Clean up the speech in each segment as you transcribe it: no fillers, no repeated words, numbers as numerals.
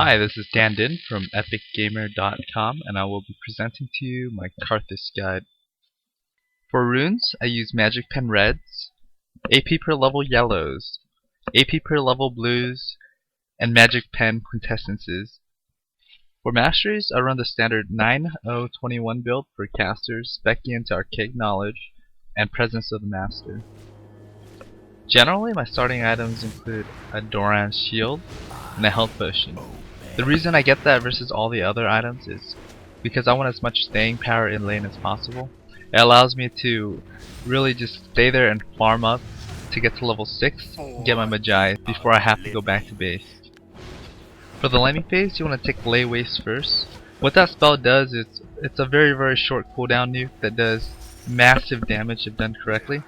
Hi, this is Dinh from epicgamer.com, and I will be presenting to you my Karthus guide. For runes, I use magic pen reds, AP per level yellows, AP per level blues, and magic pen quintessences. For masteries, I run the standard 9-0-21 build for casters, specking into archaic knowledge, and presence of the master. Generally, my starting items include a Doran's shield and a health potion. The reason I get that versus all the other items is because I want as much staying power in lane as possible. It allows me to really just stay there and farm up to get to level 6 and get my Magi before I have to go back to base. For the laning phase, you want to take Lay Waste first. What that spell does is it's a very short cooldown nuke that does massive damage if done correctly.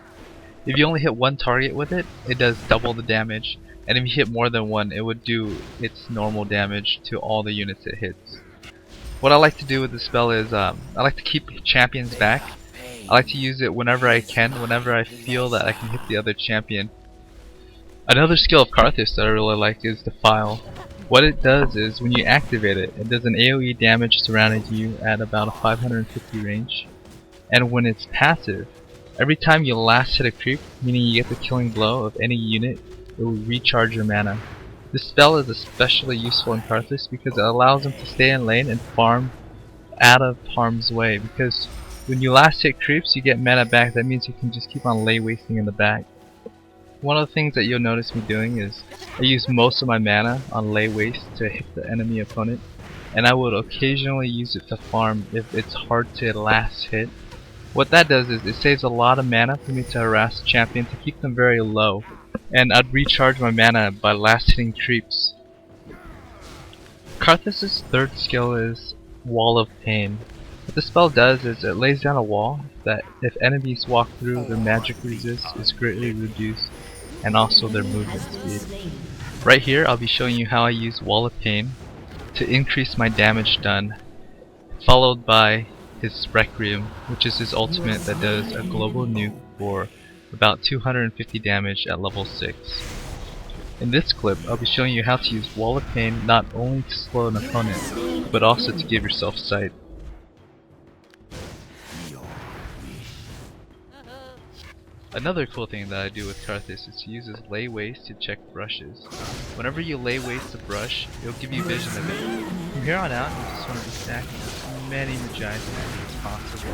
If you only hit one target with it, it does double the damage. And if you hit more than one, it would do its normal damage to all the units it hits. What I like to do with this spell is I like to keep champions back. I like to use it whenever I can, whenever I feel that I can hit the other champion. Another skill of Karthus that I really like is Defile. What it does is when you activate it, it does an AoE damage surrounding you at about a 550 range. And when it's passive, every time you last hit a creep, meaning you get the killing blow of any unit, it will recharge your mana. This spell is especially useful in Karthus because it allows them to stay in lane and farm out of harm's way, because when you last hit creeps you get mana back. That means you can just keep on lay wasting in the back. One of the things that you'll notice me doing is I use most of my mana on lay waste to hit the enemy opponent, and I would occasionally use it to farm if it's hard to last hit. What that does is it saves a lot of mana for me to harass the champion to keep them very low, and I'd recharge my mana by last hitting creeps. Karthus' third skill is Wall of Pain. What the spell does is it lays down a wall that if enemies walk through, their magic resist is greatly reduced, and also their movement speed. Right here I'll be showing you how I use Wall of Pain to increase my damage done, followed by his Requiem, which is his ultimate that does a global nuke for about 250 damage at level 6. In this clip, I'll be showing you how to use Wall of Pain not only to slow an opponent, but also to give yourself sight. Another cool thing that I do with Karthus is to use his Lay Waste to check brushes. Whenever you lay waste a brush, it'll give you vision of it. From here on out, you just want to be stacking as many Magi as possible.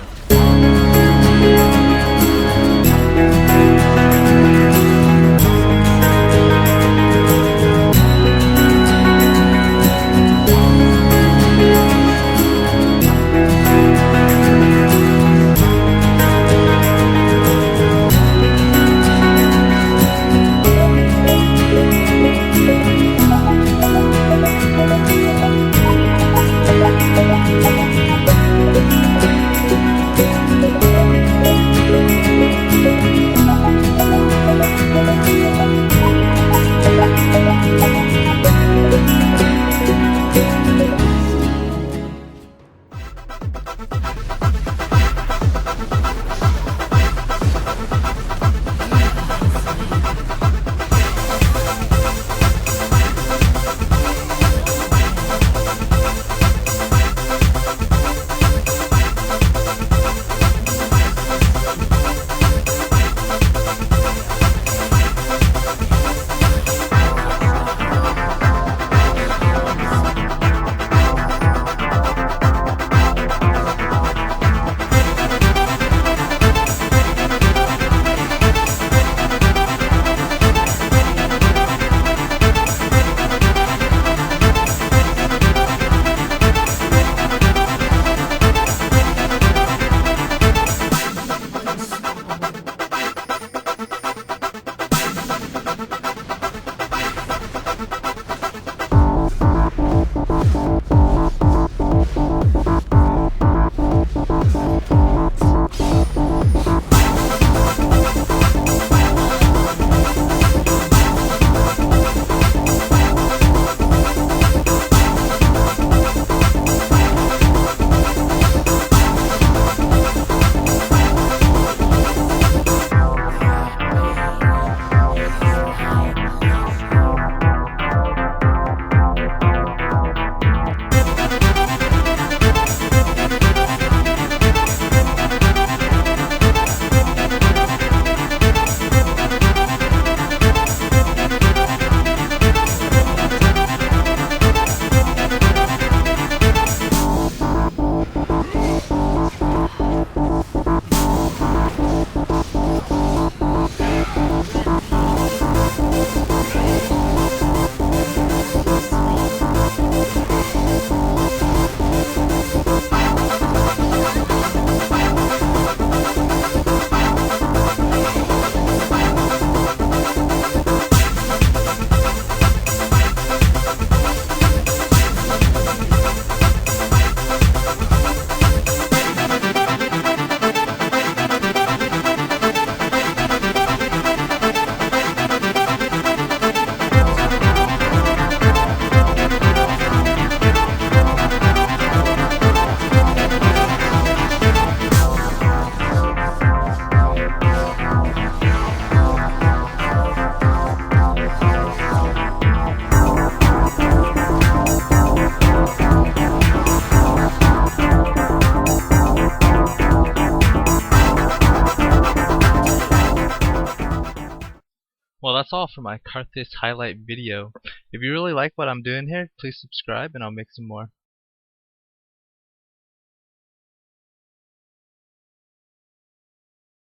that's all for my Karthus highlight video. If you really like what I'm doing here, please subscribe and I'll make some more.